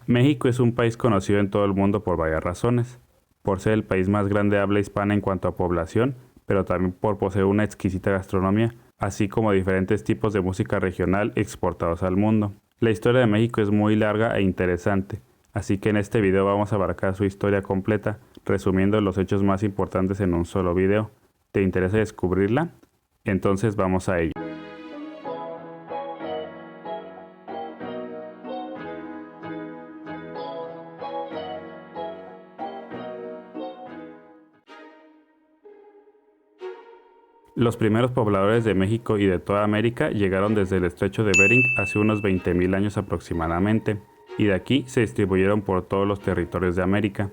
México es un país conocido en todo el mundo por varias razones, por ser el país más grande de habla hispana en cuanto a población, pero también por poseer una exquisita gastronomía, así como diferentes tipos de música regional exportados al mundo. La historia de México es muy larga e interesante, así que en este video vamos a abarcar su historia completa, resumiendo los hechos más importantes en un solo video. ¿Te interesa descubrirla? Entonces vamos a ello. Los primeros pobladores de México y de toda América llegaron desde el estrecho de Bering hace unos 20.000 años aproximadamente, y de aquí se distribuyeron por todos los territorios de América.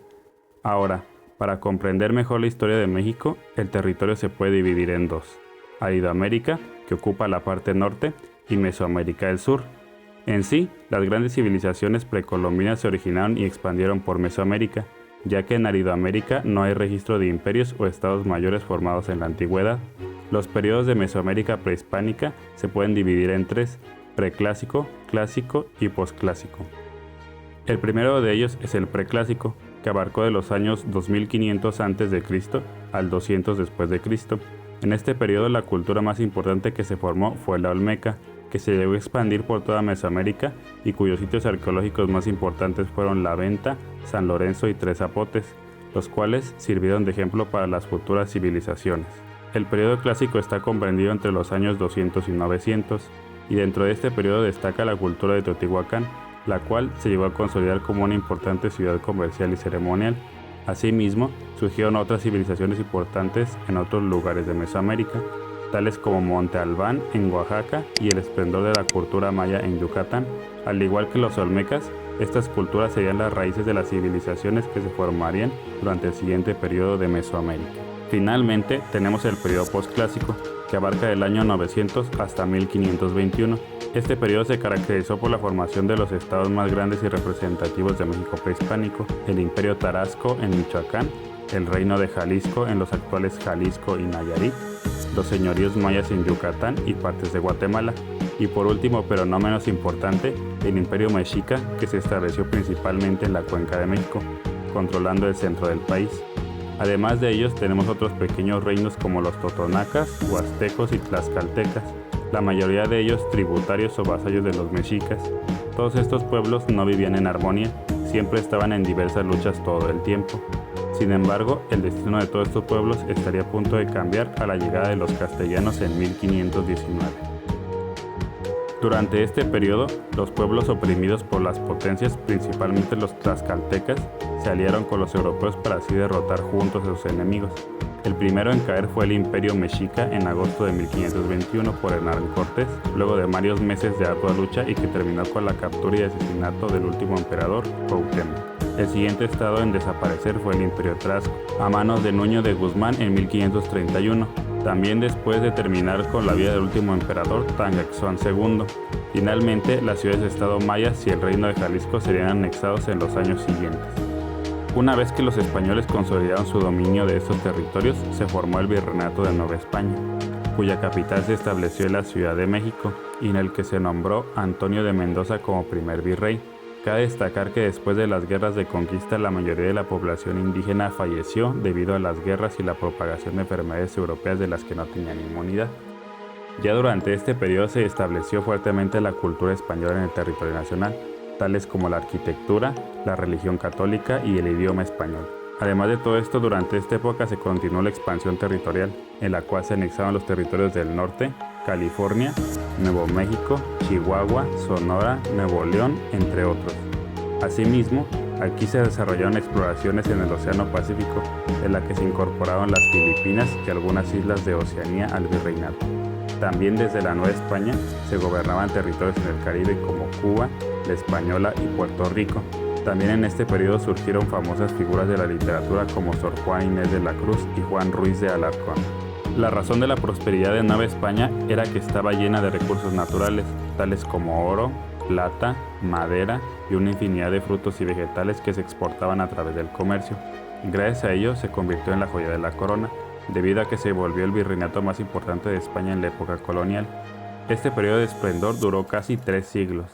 Ahora, para comprender mejor la historia de México, el territorio se puede dividir en dos: Aridoamérica, que ocupa la parte norte, y Mesoamérica del sur. En sí, las grandes civilizaciones precolombinas se originaron y expandieron por Mesoamérica, ya que en Aridoamérica no hay registro de imperios o estados mayores formados en la antigüedad. Los periodos de Mesoamérica prehispánica se pueden dividir en tres: preclásico, clásico y posclásico. El primero de ellos es el preclásico, que abarcó de los años 2500 a.C. al 200 después de Cristo. En este periodo la cultura más importante que se formó fue la olmeca, que se llegó a expandir por toda Mesoamérica y cuyos sitios arqueológicos más importantes fueron La Venta, San Lorenzo y Tres Zapotes, los cuales sirvieron de ejemplo para las futuras civilizaciones. El periodo clásico está comprendido entre los años 200 y 900, y dentro de este periodo destaca la cultura de Teotihuacán, la cual se llegó a consolidar como una importante ciudad comercial y ceremonial. Asimismo, surgieron otras civilizaciones importantes en otros lugares de Mesoamérica, tales como Monte Albán en Oaxaca y el esplendor de la cultura maya en Yucatán. Al igual que los olmecas, estas culturas serían las raíces de las civilizaciones que se formarían durante el siguiente periodo de Mesoamérica. Finalmente, tenemos el periodo posclásico, que abarca del año 900 hasta 1521. Este periodo se caracterizó por la formación de los estados más grandes y representativos de México prehispánico: el Imperio Tarasco en Michoacán, el Reino de Jalisco en los actuales Jalisco y Nayarit, los señoríos mayas en Yucatán y partes de Guatemala, y por último, pero no menos importante, el Imperio Mexica, que se estableció principalmente en la Cuenca de México, controlando el centro del país. Además de ellos tenemos otros pequeños reinos como los totonacas, huastecos y tlaxcaltecas, la mayoría de ellos tributarios o vasallos de los mexicas. Todos estos pueblos no vivían en armonía, siempre estaban en diversas luchas todo el tiempo. Sin embargo, el destino de todos estos pueblos estaría a punto de cambiar a la llegada de los castellanos en 1519. Durante este periodo, los pueblos oprimidos por las potencias, principalmente los tlaxcaltecas, se aliaron con los europeos para así derrotar juntos a sus enemigos. El primero en caer fue el Imperio Mexica en agosto de 1521 por Hernán Cortés, luego de varios meses de ardua lucha y que terminó con la captura y asesinato del último emperador, Cuauhtémoc. El siguiente estado en desaparecer fue el Imperio Trasco, a manos de Nuño de Guzmán en 1531, también después de terminar con la vida del último emperador, Tangaxuan II. Finalmente, las ciudades-estado mayas y el Reino de Jalisco serían anexados en los años siguientes. Una vez que los españoles consolidaron su dominio de estos territorios, se formó el Virreinato de Nueva España, cuya capital se estableció en la Ciudad de México y en el que se nombró Antonio de Mendoza como primer virrey. Cabe destacar que después de las guerras de conquista la mayoría de la población indígena falleció debido a las guerras y la propagación de enfermedades europeas de las que no tenían inmunidad. Ya durante este periodo se estableció fuertemente la cultura española en el territorio nacional, tales como la arquitectura, la religión católica y el idioma español. Además de todo esto, durante esta época se continuó la expansión territorial, en la cual se anexaban los territorios del norte, California, Nuevo México, Chihuahua, Sonora, Nuevo León, entre otros. Asimismo, aquí se desarrollaron exploraciones en el Océano Pacífico, en la que se incorporaron las Filipinas y algunas islas de Oceanía al virreinato. También desde la Nueva España se gobernaban territorios en el Caribe como Cuba, La Española y Puerto Rico. También en este periodo surgieron famosas figuras de la literatura como Sor Juana Inés de la Cruz y Juan Ruiz de Alarcón. La razón de la prosperidad de Nueva España era que estaba llena de recursos naturales, tales como oro, plata, madera y una infinidad de frutos y vegetales que se exportaban a través del comercio. Gracias a ello se convirtió en la joya de la corona, debido a que se volvió el virreinato más importante de España en la época colonial. Este periodo de esplendor duró casi 3 siglos.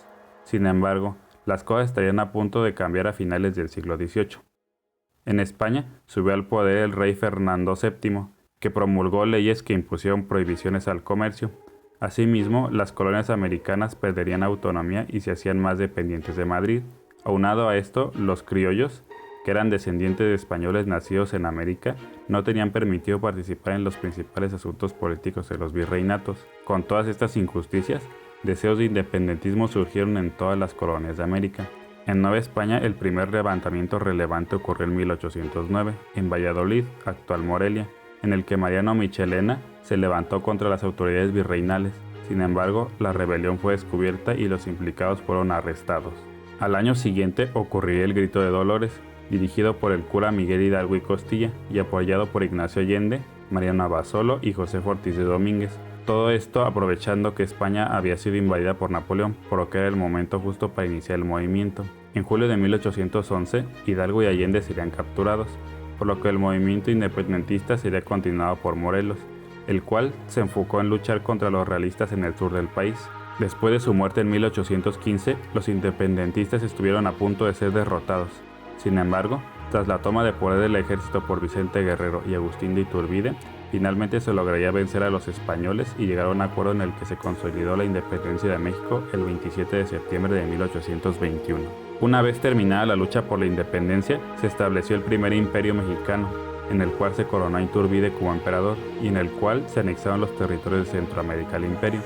Sin embargo, las cosas estarían a punto de cambiar a finales del siglo XVIII. En España subió al poder el rey Fernando VII, que promulgó leyes que impusieron prohibiciones al comercio. Asimismo, las colonias americanas perderían autonomía y se hacían más dependientes de Madrid. Aunado a esto, los criollos, que eran descendientes de españoles nacidos en América, no tenían permitido participar en los principales asuntos políticos de los virreinatos. Con todas estas injusticias, deseos de independentismo surgieron en todas las colonias de América. En Nueva España, el primer levantamiento relevante ocurrió en 1809, en Valladolid, actual Morelia, en el que Mariano Michelena se levantó contra las autoridades virreinales. Sin embargo, la rebelión fue descubierta y los implicados fueron arrestados. Al año siguiente ocurriría el Grito de Dolores, dirigido por el cura Miguel Hidalgo y Costilla y apoyado por Ignacio Allende, Mariano Abasolo y José Ortiz de Domínguez. Todo esto aprovechando que España había sido invadida por Napoleón, por lo que era el momento justo para iniciar el movimiento. En julio de 1811, Hidalgo y Allende serían capturados, por lo que el movimiento independentista sería continuado por Morelos, el cual se enfocó en luchar contra los realistas en el sur del país. Después de su muerte en 1815, los independentistas estuvieron a punto de ser derrotados. Sin embargo, tras la toma de poder del ejército por Vicente Guerrero y Agustín de Iturbide, finalmente se lograría vencer a los españoles y llegar a un acuerdo en el que se consolidó la independencia de México el 27 de septiembre de 1821. Una vez terminada la lucha por la independencia, se estableció el primer imperio mexicano, en el cual se coronó a Iturbide como emperador y en el cual se anexaron los territorios de Centroamérica al imperio.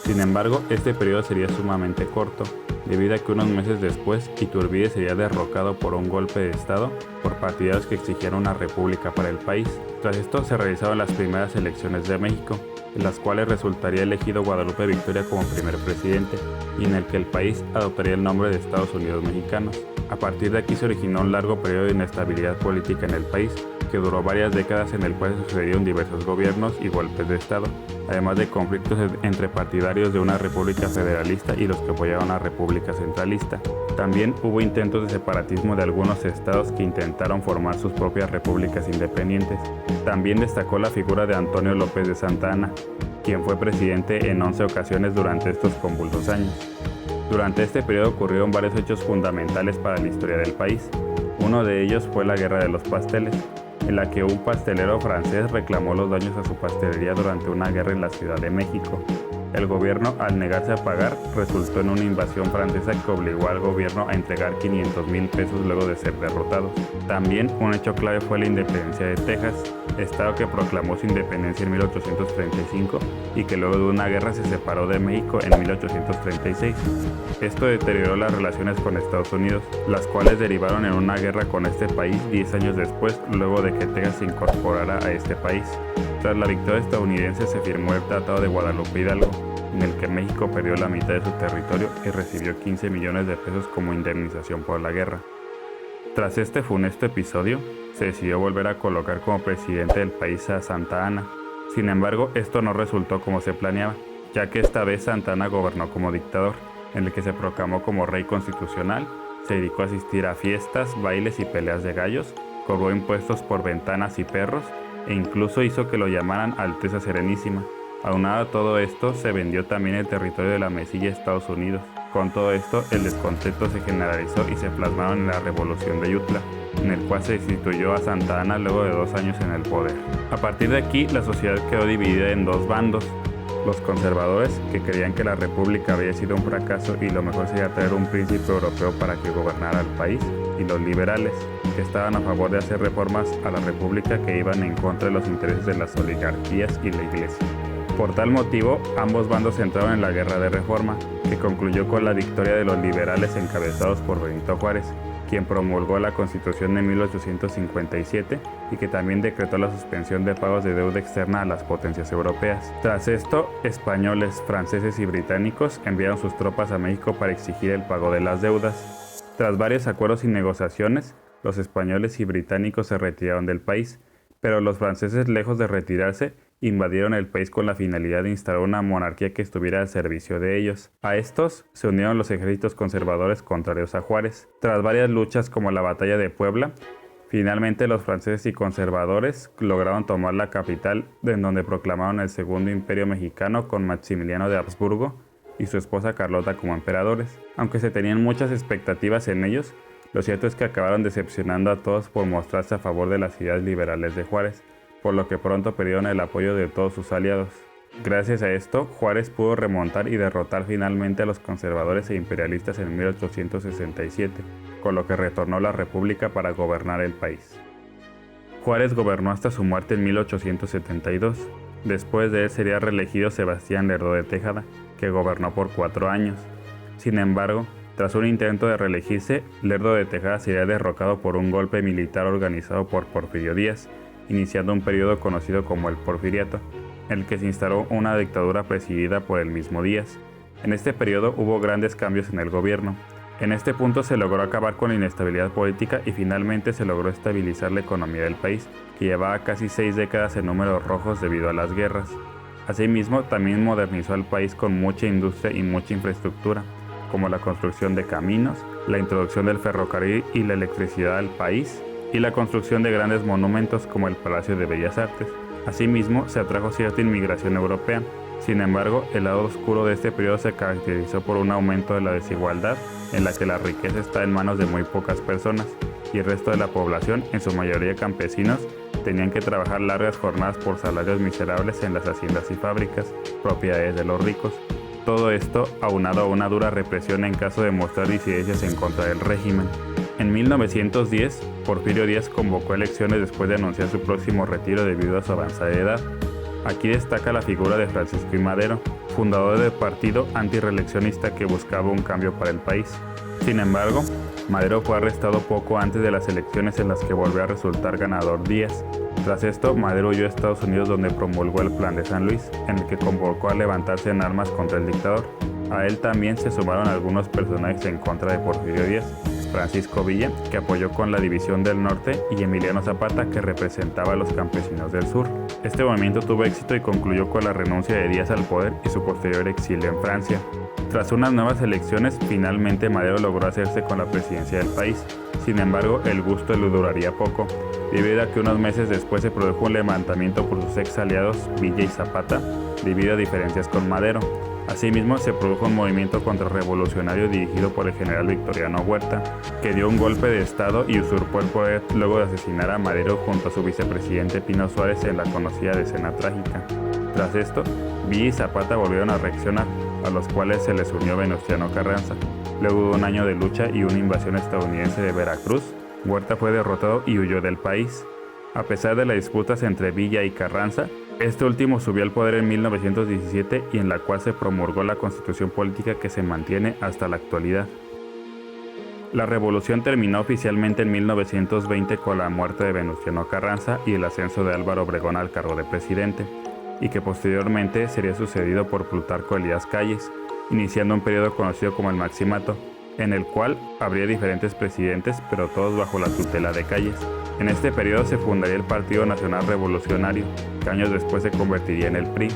Sin embargo, este periodo sería sumamente corto, debido a que unos meses después Iturbide sería derrocado por un golpe de estado por partidarios que exigían una república para el país. Tras esto se realizaron las primeras elecciones de México, en las cuales resultaría elegido Guadalupe Victoria como primer presidente y en el que el país adoptaría el nombre de Estados Unidos Mexicanos. A partir de aquí se originó un largo periodo de inestabilidad política en el país, que duró varias décadas, en el cual se sucedieron diversos gobiernos y golpes de estado, además de conflictos entre partidarios de una república federalista y los que apoyaban a una república centralista. También hubo intentos de separatismo de algunos estados que intentaron formar sus propias repúblicas independientes. También destacó la figura de Antonio López de Santa Anna, quien fue presidente en 11 ocasiones durante estos convulsos años. Durante este periodo ocurrieron varios hechos fundamentales para la historia del país. Uno de ellos fue la Guerra de los Pasteles, en la que un pastelero francés reclamó los daños a su pastelería durante una guerra en la Ciudad de México. El gobierno, al negarse a pagar, resultó en una invasión francesa que obligó al gobierno a entregar 500,000 pesos luego de ser derrotados. También un hecho clave fue la independencia de Texas, estado que proclamó su independencia en 1835 y que luego de una guerra se separó de México en 1836. Esto deterioró las relaciones con Estados Unidos, las cuales derivaron en una guerra con este país 10 años después, luego de que Texas se incorporara a este país. Tras la victoria estadounidense se firmó el Tratado de Guadalupe Hidalgo, en el que México perdió la mitad de su territorio y recibió 15 millones de pesos como indemnización por la guerra. Tras este funesto episodio, se decidió volver a colocar como presidente del país a Santa Anna. Sin embargo, esto no resultó como se planeaba, ya que esta vez Santa Anna gobernó como dictador, en el que se proclamó como rey constitucional, se dedicó a asistir a fiestas, bailes y peleas de gallos, cobró impuestos por ventanas y perros, e incluso hizo que lo llamaran Alteza Serenísima. Aunado a todo esto, se vendió también el territorio de la Mesilla a Estados Unidos. Con todo esto, el descontento se generalizó y se plasmaron en la Revolución de Ayutla, en el cual se destituyó a Santa Anna luego de 2 años en el poder. A partir de aquí, la sociedad quedó dividida en dos bandos: los conservadores, que creían que la república había sido un fracaso y lo mejor sería traer un príncipe europeo para que gobernara el país, y los liberales, que estaban a favor de hacer reformas a la república que iban en contra de los intereses de las oligarquías y la iglesia. Por tal motivo, ambos bandos entraron en la Guerra de Reforma, que concluyó con la victoria de los liberales encabezados por Benito Juárez, quien promulgó la Constitución de 1857 y que también decretó la suspensión de pagos de deuda externa a las potencias europeas. Tras esto, españoles, franceses y británicos enviaron sus tropas a México para exigir el pago de las deudas. Tras varios acuerdos y negociaciones, los españoles y británicos se retiraron del país, pero los franceses, lejos de retirarse, invadieron el país con la finalidad de instalar una monarquía que estuviera al servicio de ellos. A estos se unieron los ejércitos conservadores contrarios a Juárez. Tras varias luchas como la Batalla de Puebla, finalmente los franceses y conservadores lograron tomar la capital, en donde proclamaron el Segundo Imperio Mexicano con Maximiliano de Habsburgo y su esposa Carlota como emperadores. Aunque se tenían muchas expectativas en ellos, lo cierto es que acabaron decepcionando a todos por mostrarse a favor de las ideas liberales de Juárez, por lo que pronto perdieron el apoyo de todos sus aliados. Gracias a esto, Juárez pudo remontar y derrotar finalmente a los conservadores e imperialistas en 1867, con lo que retornó la República para gobernar el país. Juárez gobernó hasta su muerte en 1872. Después de él sería reelegido Sebastián Lerdo de Tejada, que gobernó por 4 años. Sin embargo, tras un intento de reelegirse, Lerdo de Tejada sería derrocado por un golpe militar organizado por Porfirio Díaz, iniciando un periodo conocido como el Porfiriato, en el que se instaló una dictadura presidida por el mismo Díaz. En este periodo hubo grandes cambios en el gobierno. En este punto se logró acabar con la inestabilidad política y finalmente se logró estabilizar la economía del país, que llevaba casi 6 décadas en números rojos debido a las guerras. Asimismo, también modernizó al país con mucha industria y mucha infraestructura, como la construcción de caminos, la introducción del ferrocarril y la electricidad al país, y la construcción de grandes monumentos como el Palacio de Bellas Artes. Asimismo, se atrajo cierta inmigración europea. Sin embargo, el lado oscuro de este periodo se caracterizó por un aumento de la desigualdad, en la que la riqueza está en manos de muy pocas personas, y el resto de la población, en su mayoría campesinos, tenían que trabajar largas jornadas por salarios miserables en las haciendas y fábricas, propiedades de los ricos. Todo esto aunado a una dura represión en caso de mostrar disidencias en contra del régimen. En 1910, Porfirio Díaz convocó elecciones después de anunciar su próximo retiro debido a su avanzada edad. Aquí destaca la figura de Francisco I. Madero, fundador del partido antirreeleccionista que buscaba un cambio para el país. Sin embargo, Madero fue arrestado poco antes de las elecciones en las que volvió a resultar ganador Díaz. Tras esto, Madero huyó a Estados Unidos, donde promulgó el Plan de San Luis, en el que convocó a levantarse en armas contra el dictador. A él también se sumaron algunos personajes en contra de Porfirio Díaz: Francisco Villa, que apoyó con la División del Norte, y Emiliano Zapata, que representaba a los campesinos del sur. Este movimiento tuvo éxito y concluyó con la renuncia de Díaz al poder y su posterior exilio en Francia. Tras unas nuevas elecciones, finalmente Madero logró hacerse con la presidencia del país. Sin embargo, el gusto le duraría poco, debido a que unos meses después se produjo un levantamiento por sus ex aliados Villa y Zapata, debido a diferencias con Madero. Asimismo, se produjo un movimiento contrarrevolucionario dirigido por el general Victoriano Huerta, que dio un golpe de estado y usurpó el poder luego de asesinar a Madero junto a su vicepresidente Pino Suárez en la conocida Decena Trágica. Tras esto, Villa y Zapata volvieron a reaccionar, a los cuales se les unió Venustiano Carranza. Luego de un año de lucha y una invasión estadounidense de Veracruz, Huerta fue derrotado y huyó del país. A pesar de las disputas entre Villa y Carranza, este último subió al poder en 1917 y en la cual se promulgó la constitución política que se mantiene hasta la actualidad. La revolución terminó oficialmente en 1920 con la muerte de Venustiano Carranza y el ascenso de Álvaro Obregón al cargo de presidente, y que posteriormente sería sucedido por Plutarco Elías Calles, iniciando un periodo conocido como el Maximato, en el cual habría diferentes presidentes, pero todos bajo la tutela de Calles. En este periodo se fundaría el Partido Nacional Revolucionario, que años después se convertiría en el PRI,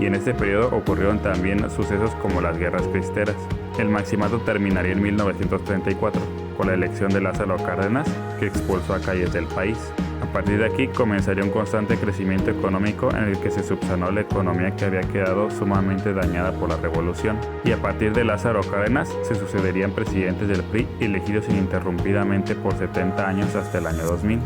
y en este periodo ocurrieron también sucesos como las guerras cristeras. El Maximato terminaría en 1934, con la elección de Lázaro Cárdenas, que expulsó a Calles del país. A partir de aquí comenzaría un constante crecimiento económico en el que se subsanó la economía que había quedado sumamente dañada por la revolución, y a partir de Lázaro Cárdenas se sucederían presidentes del PRI elegidos ininterrumpidamente por 70 años hasta el año 2000.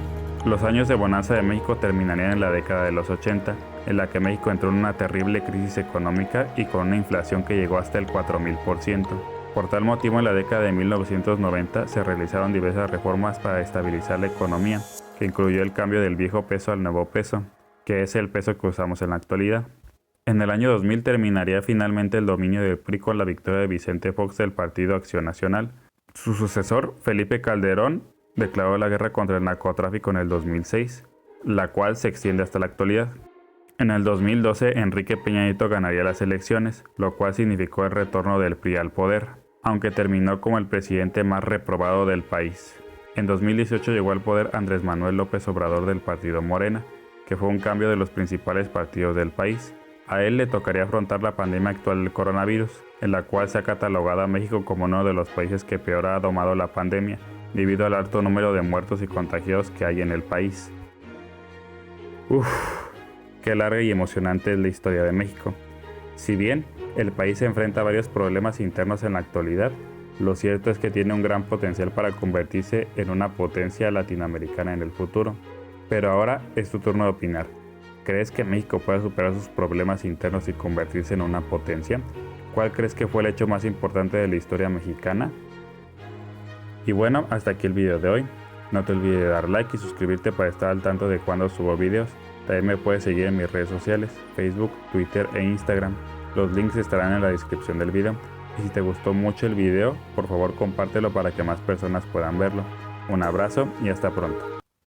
Los años de bonanza de México terminarían en la década de los 80, en la que México entró en una terrible crisis económica y con una inflación que llegó hasta el 4000%. Por tal motivo, en la década de 1990 se realizaron diversas reformas para estabilizar la economía, que incluyó el cambio del viejo peso al nuevo peso, que es el peso que usamos en la actualidad. En el año 2000 terminaría finalmente el dominio del PRI con la victoria de Vicente Fox del Partido Acción Nacional. Su sucesor, Felipe Calderón, declaró la guerra contra el narcotráfico en el 2006, la cual se extiende hasta la actualidad. En el 2012, Enrique Peña Nieto ganaría las elecciones, lo cual significó el retorno del PRI al poder, aunque terminó como el presidente más reprobado del país. En 2018 llegó al poder Andrés Manuel López Obrador del partido Morena, que fue un cambio de los principales partidos del país. A él le tocaría afrontar la pandemia actual del coronavirus, en la cual se ha catalogado a México como uno de los países que peor ha domado la pandemia, debido al alto número de muertos y contagiados que hay en el país. Qué larga y emocionante es la historia de México. Si bien el país se enfrenta a varios problemas internos en la actualidad, lo cierto es que tiene un gran potencial para convertirse en una potencia latinoamericana en el futuro. Pero ahora es tu turno de opinar. ¿Crees que México pueda superar sus problemas internos y convertirse en una potencia? ¿Cuál crees que fue el hecho más importante de la historia mexicana? Y bueno, hasta aquí el video de hoy. No te olvides de dar like y suscribirte para estar al tanto de cuando subo videos. También me puedes seguir en mis redes sociales, Facebook, Twitter e Instagram. Los links estarán en la descripción del video. Y si te gustó mucho el video, por favor compártelo para que más personas puedan verlo. Un abrazo y hasta pronto.